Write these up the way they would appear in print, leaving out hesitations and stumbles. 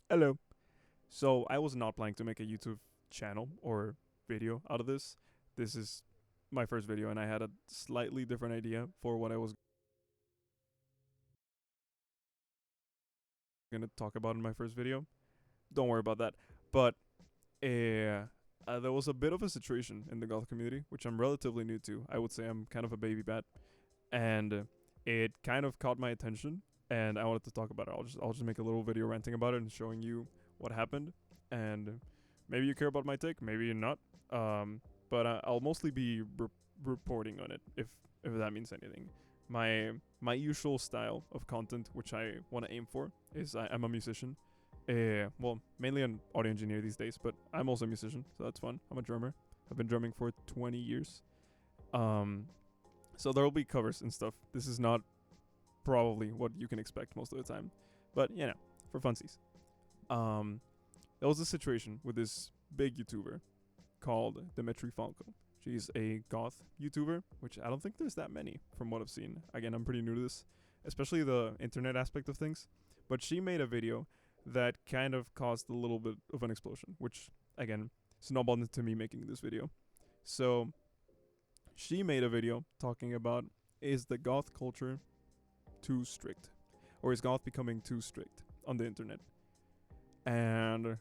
Hello. So I was not planning to make a YouTube channel or video out of this. This is my first video, and I had a slightly different idea for what I was gonna talk about in my first video. Don't worry about that. But there was a bit of a situation in the goth community, which I'm relatively new to. I would say I'm kind of a baby bat, and it kind of caught my attention, and I wanted to talk about it. I'll just make a little video ranting about it and showing you what happened, and maybe you care about my take, maybe not. But I'll mostly be reporting on it if that means anything. My usual style of content, which I want to aim for, is I'm a musician. Well, mainly an audio engineer these days, but I'm also a musician, so that's fun. I'm a drummer. I've been drumming for 20 years. Um, so there will be covers and stuff. This is not probably what you can expect most of the time, but for funsies. Um, there was a situation with this big YouTuber called Demetri Falco. She's a goth YouTuber, which I don't think there's that many from what I've seen. Again, I'm pretty new to this, especially the internet aspect of things. But she made a video that kind of caused a little bit of an explosion, which again snowballed into me making this video. So she made a video talking about, is the goth culture too strict, or is goth becoming too strict on the internet? And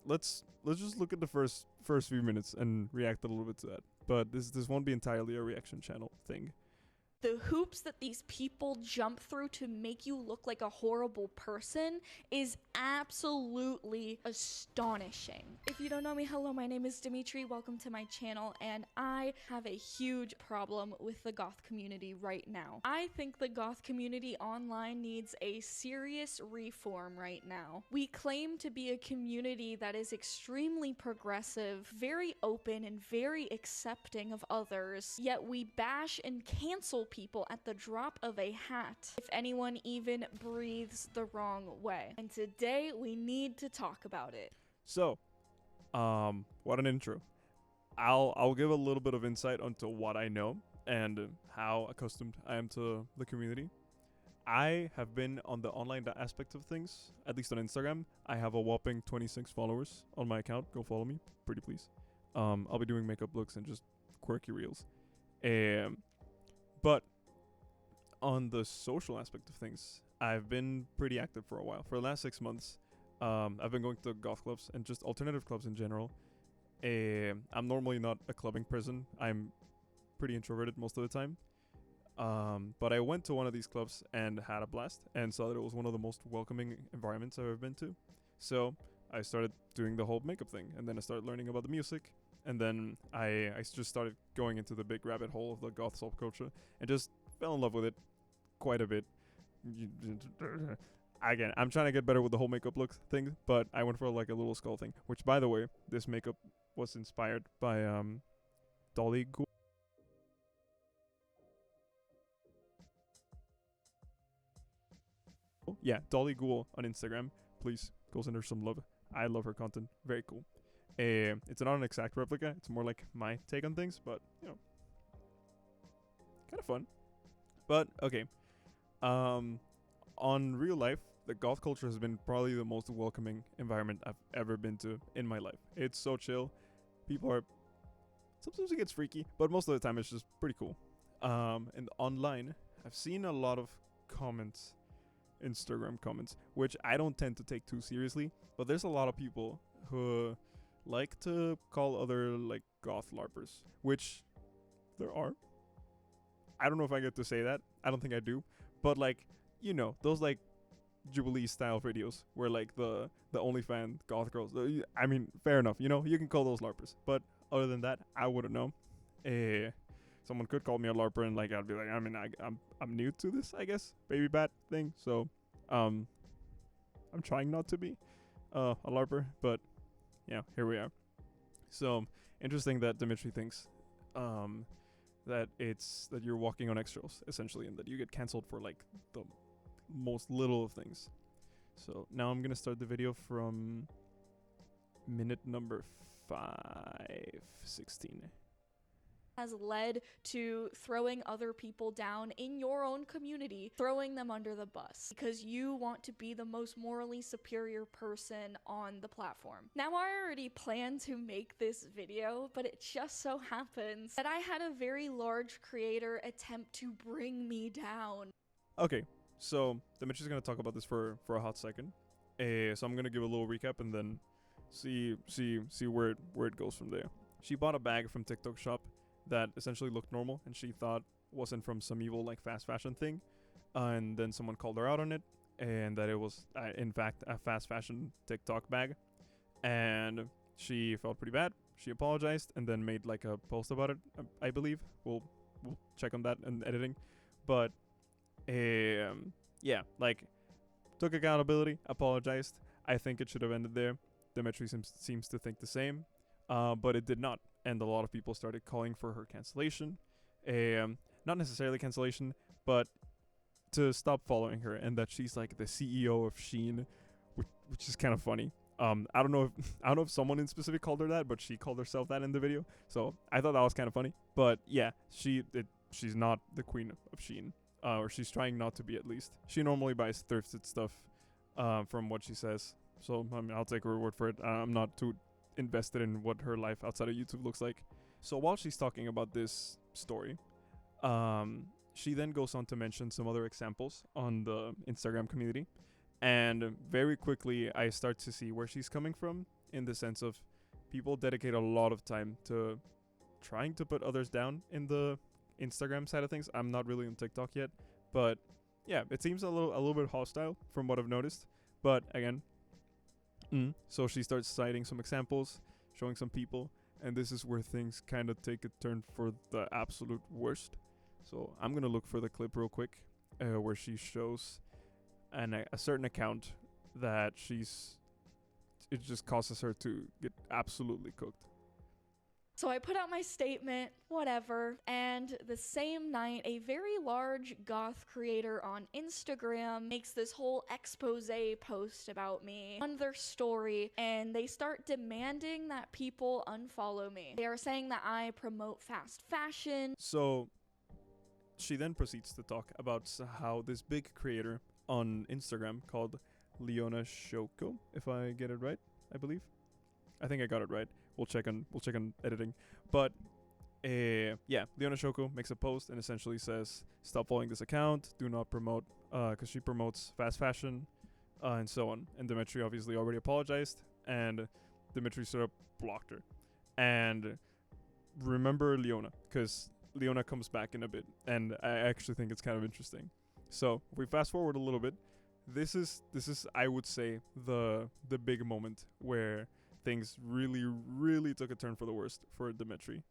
let's just look at the first few minutes and react a little bit to that. But this won't be entirely a reaction channel thing. The hoops that these people jump through to make you look like a horrible person is absolutely astonishing. If you don't know me, hello, my name is Demetri. Welcome to my channel, and I have a huge problem with the goth community right now. I think the goth community online needs a serious reform right now. We claim to be a community that is extremely progressive, very open, and very accepting of others, yet we bash and cancel people at the drop of a hat if anyone even breathes the wrong way. And today we need to talk about it. So, what an intro. I'll give a little bit of insight onto what I know and how accustomed I am to the community. I have been on the online aspect of things, at least on Instagram. I have a whopping 26 followers on my account. Go follow me, pretty please. I'll be doing makeup looks and just quirky reels. But on the social aspect of things, I've been pretty active for a while. For the last 6 months, I've been going to goth clubs and just alternative clubs in general. I'm normally not a clubbing person. I'm pretty introverted most of the time. But I went to one of these clubs and had a blast and saw that it was one of the most welcoming environments I've ever been to. So I started doing the whole makeup thing, and then I started learning about the music, and then I just started going into the big rabbit hole of the goth subculture and just fell in love with it quite a bit. Again, I'm trying to get better with the whole makeup look thing, but I went for like a little skull thing, which, by the way, this makeup was inspired by Dolly Ghoul. Yeah, Dolly Ghoul on Instagram. Please go send her some love. I love her content. Very cool. It's not an exact replica. It's more like my take on things, but kind of fun. But okay. On real life, the goth culture has been probably the most welcoming environment I've ever been to in my life. It's so chill. People are, sometimes it gets freaky, but most of the time it's just pretty cool. And online, I've seen a lot of comments, Instagram comments, which I don't tend to take too seriously, but there's a lot of people who like to call other like goth larpers, which there are. I don't know if I get to say that. I don't think I do. But like, those like Jubilee style videos where like the OnlyFans goth girls. I mean, fair enough. You can call those larpers. But other than that, I wouldn't know. Someone could call me a larper, and like I'd be like, I mean, I'm new to this, I guess, baby bat thing. So, I'm trying not to be a larper, but yeah, here we are. So interesting that Dimitri thinks that you're walking on eggshells essentially, and that you get canceled for like the most little of things. So now I'm gonna start the video from minute number 5:16. has led to throwing other people down in your own community, throwing them under the bus because you want to be the most morally superior person on the platform. Now, I already planned to make this video, but it just so happens that I had a very large creator attempt to bring me down. Okay, so Demetri's gonna talk about this for a hot second. So I'm gonna give a little recap and then see where it goes from there. She bought a bag from TikTok shop that essentially looked normal and she thought wasn't from some evil like fast fashion thing, and then someone called her out on it and that it was in fact a fast fashion TikTok bag, and she felt pretty bad. She apologized and then made like a post about it. I believe we'll check on that in editing, but yeah, like took accountability, apologized. I think it should have ended there. Demetri seems to think the same, but it did not, and a lot of people started calling for her cancellation. Not necessarily cancellation, but to stop following her, and that she's like the CEO of Shein, which is kind of funny. I don't know if someone in specific called her that, but she called herself that in the video. So I thought that was kind of funny. But yeah, she's not the queen of Shein, or she's trying not to be at least. She normally buys thrifted stuff, from what she says. So I mean, I'll take her word for it. I'm not too invested in what her life outside of YouTube looks like. So while she's talking about this story, she then goes on to mention some other examples on the Instagram community. And very quickly, I start to see where she's coming from, in the sense of people dedicate a lot of time to trying to put others down in the Instagram side of things. I'm not really on TikTok yet, but yeah, it seems a little bit hostile from what I've noticed. But again, so she starts citing some examples, showing some people, and this is where things kind of take a turn for the absolute worst. So I'm gonna look for the clip real quick, where she shows a certain account that it just causes her to get absolutely cooked. So I put out my statement, whatever, and the same night, a very large goth creator on Instagram makes this whole expose post about me on their story, and they start demanding that people unfollow me. They are saying that I promote fast fashion. So she then proceeds to talk about how this big creator on Instagram called Leona Shoko, if I get it right, I believe. I think I got it right. We'll check on editing. But yeah, Leona Shoko makes a post and essentially says, stop following this account, do not promote, because she promotes fast fashion, and so on. And Demetri obviously already apologized, and Demetri sort of blocked her. And remember Leona, because Leona comes back in a bit, and I actually think it's kind of interesting. So if we fast forward a little bit, this is I would say the big moment where things really took a turn for the worst for Demetri.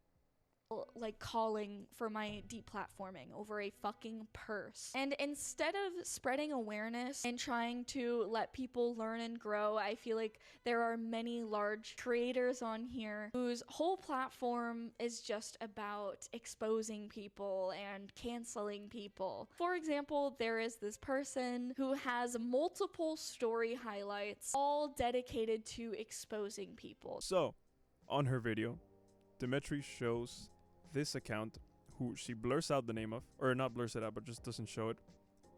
Like calling for my deplatforming over a fucking purse. And instead of spreading awareness and trying to let people learn and grow, I feel like there are many large creators on here whose whole platform is just about exposing people and canceling people. For example, there is this person who has multiple story highlights all dedicated to exposing people. So on her video, Demetri shows this account who she blurs out the name of, or not blurs it out, but just doesn't show it.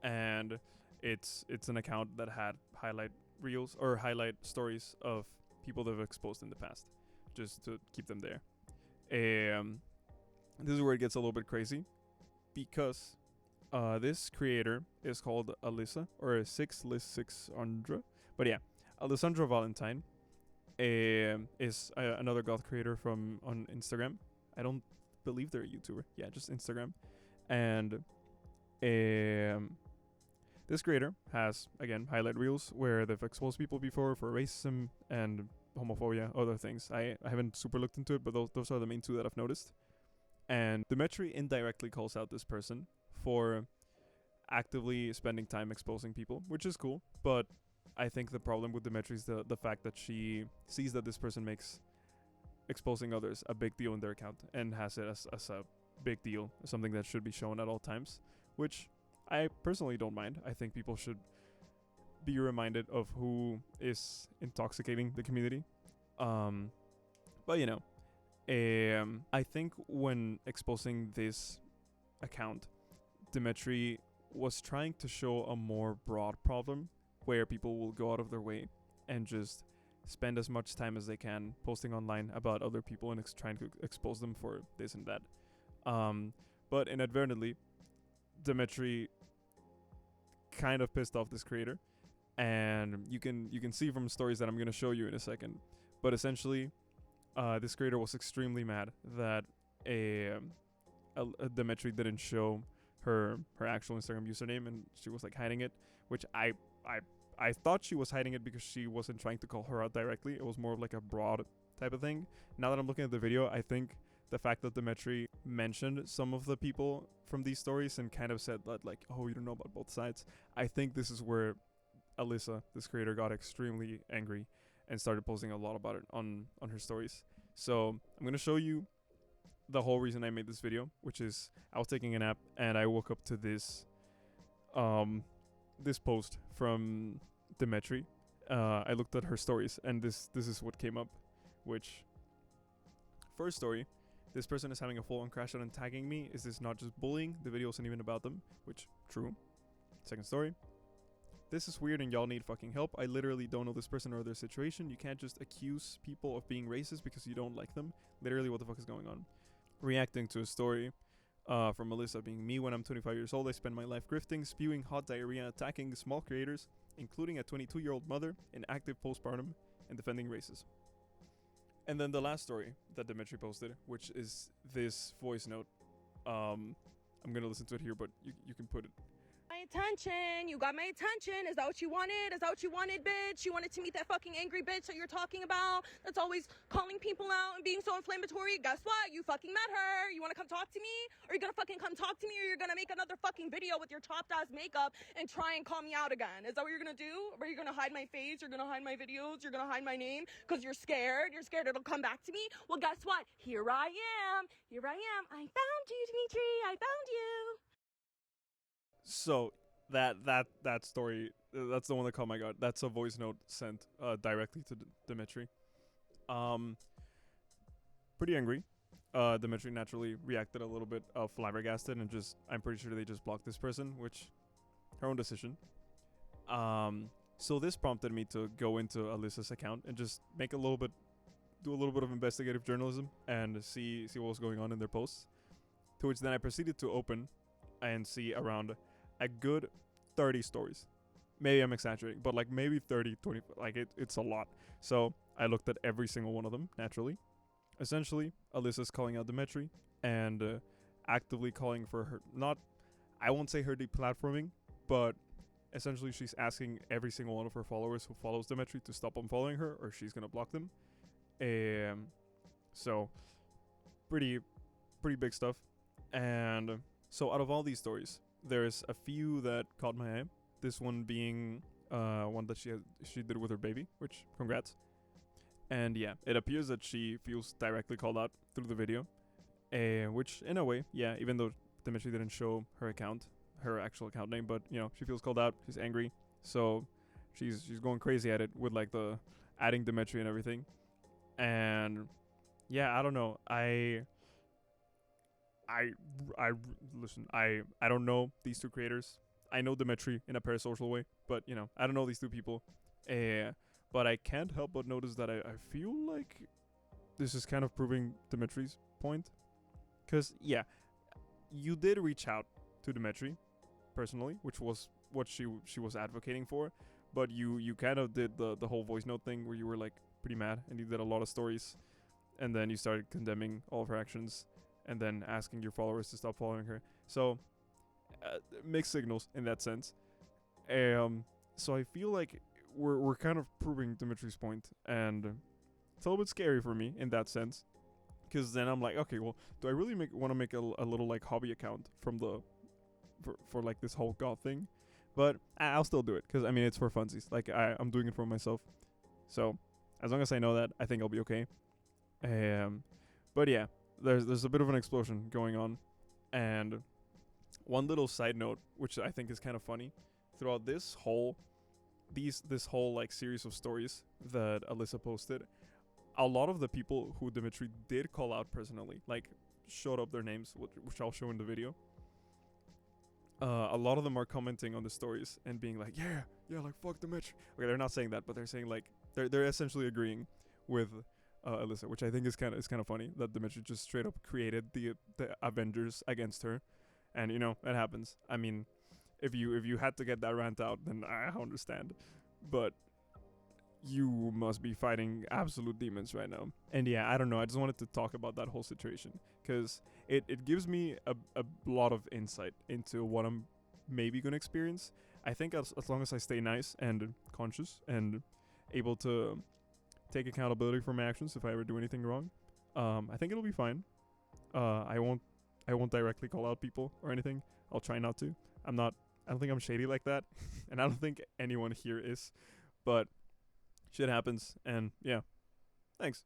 And it's an account that had highlight reels or highlight stories of people they've exposed in the past, just to keep them there. This is where it gets a little bit crazy, because this creator is called Alyssa, or Lissandra. But yeah, Alessandra Valentine is another goth creator on Instagram. I don't believe they're a YouTuber. Yeah, just Instagram. And this creator has, again, highlight reels where they've exposed people before for racism and homophobia, other things. I haven't super looked into it, but those are the main two that I've noticed. And Demetri indirectly calls out this person for actively spending time exposing people, which is cool. But I think the problem with Demetri is the fact that she sees that this person makes exposing others a big deal in their account and has it as a big deal, something that should be shown at all times, which I personally don't mind. I think people should be reminded of who is intoxicating the community. But you know, I think when exposing this account, Demetri was trying to show a more broad problem where people will go out of their way and just spend as much time as they can posting online about other people and trying to expose them for this and that. But inadvertently, Demetri kind of pissed off this creator, and you can see from stories that I'm gonna show you in a second. But essentially, this creator was extremely mad that a Demetri didn't show her actual Instagram username, and she was like hiding it, which I thought she was hiding it because she wasn't trying to call her out directly. It was more of like a broad type of thing. Now that I'm looking at the video, I think the fact that Demetri mentioned some of the people from these stories and kind of said that like, oh, you don't know about both sides, I think this is where Alyssa, this creator, got extremely angry and started posting a lot about it on her stories. So I'm gonna show you the whole reason I made this video, which is I was taking a nap and I woke up to this this post from Demetri. I looked at her stories and this is what came up, which first story, this person is having a full-on crash out and tagging me. Is this not just bullying? The video isn't even about them, which true. Second story, this is weird and y'all need fucking help. I literally don't know this person or their situation. You can't just accuse people of being racist because you don't like them. Literally, what the fuck is going on? Reacting to a story from Melissa being me when I'm 25 years old. I spend my life grifting, spewing hot diarrhea, attacking small creators, including a 22-year-old mother in active postpartum, and defending racism. And then the last story that Demetri posted, which is this voice note. I'm gonna listen to it here, but you can put it. My attention, you got my attention. Is that what you wanted? Is that what you wanted, bitch? You wanted to meet that fucking angry bitch that you're talking about, that's always calling people out and being so inflammatory? Guess what? You fucking met her. You want to come talk to me? Or you gonna fucking come talk to me, or you're gonna make another fucking video with your chopped ass makeup and try and call me out again? Is that what you're gonna do? Or are you gonna hide my face? You're gonna hide my videos? You're gonna hide my name because you're scared? You're scared it'll come back to me? Well, guess what? Here I am. Here I am. I found you, Demetri. I found you. So that story, that's the one that caught my god. That's a voice note sent directly to Demetri. Pretty angry. Demetri naturally reacted a little bit flabbergasted and just, I'm pretty sure they just blocked this person, which her own decision. So this prompted me to go into Alyssa's account and just do a little bit of investigative journalism and see what was going on in their posts. To which then I proceeded to open and see around a good 30 stories. Maybe I'm exaggerating, but like maybe 30, 20, like it's a lot. So I looked at every single one of them, naturally. Essentially, Alyssa's calling out Demetri and actively calling for her, I won't say her deplatforming, but essentially she's asking every single one of her followers who follows Demetri to stop unfollowing her or she's gonna block them. So pretty big stuff. And so out of all these stories, there's a few that caught my eye. This one being one that she did with her baby, which congrats. And yeah, it appears that she feels directly called out through the video, which in a way, yeah, even though Demetri didn't show her actual account name, but you know, she feels called out. She's angry, so she's going crazy at it with like the adding Demetri and everything. And yeah, I don't know. I listen. I don't know these two creators. I know Demetri in a parasocial way, but you know, I don't know these two people. But I can't help but notice that I feel like this is kind of proving Demetri's point. Cause yeah, you did reach out to Demetri personally, which was what she was advocating for. But you kind of did the whole voice note thing where you were like pretty mad and you did a lot of stories, and then you started condemning all of her actions, and then asking your followers to stop following her. So mixed signals in that sense. So I feel like we're kind of proving Demetri's point, and it's a little bit scary for me in that sense, because then I'm like, okay, well, do I really want to make a little like hobby account from for like this whole goth thing? But I'll still do it because I mean it's for funsies. Like I'm doing it for myself, so as long as I know that, I think I'll be okay. But yeah, there's a bit of an explosion going on, and one little side note, which I think is kind of funny, throughout this whole like series of stories that Alyssa posted, a lot of the people who Demetri did call out personally, like showed up their names, which I'll show in the video. A lot of them are commenting on the stories and being like, yeah, like fuck Demetri. Okay, they're not saying that, but they're saying like they're essentially agreeing with Alyssa, which I think is kind of funny that Demetri just straight up created the Avengers against her, and you know that happens. I mean, if you had to get that rant out, then I understand, but you must be fighting absolute demons right now. And yeah, I don't know. I just wanted to talk about that whole situation because it gives me a lot of insight into what I'm maybe going to experience. I think as long as I stay nice and conscious and able to take accountability for my actions if I ever do anything wrong, I think it'll be fine. I won't directly call out people or anything. I'll try not to. I don't think I'm shady like that, and I don't think anyone here is. But shit happens, and yeah. Thanks.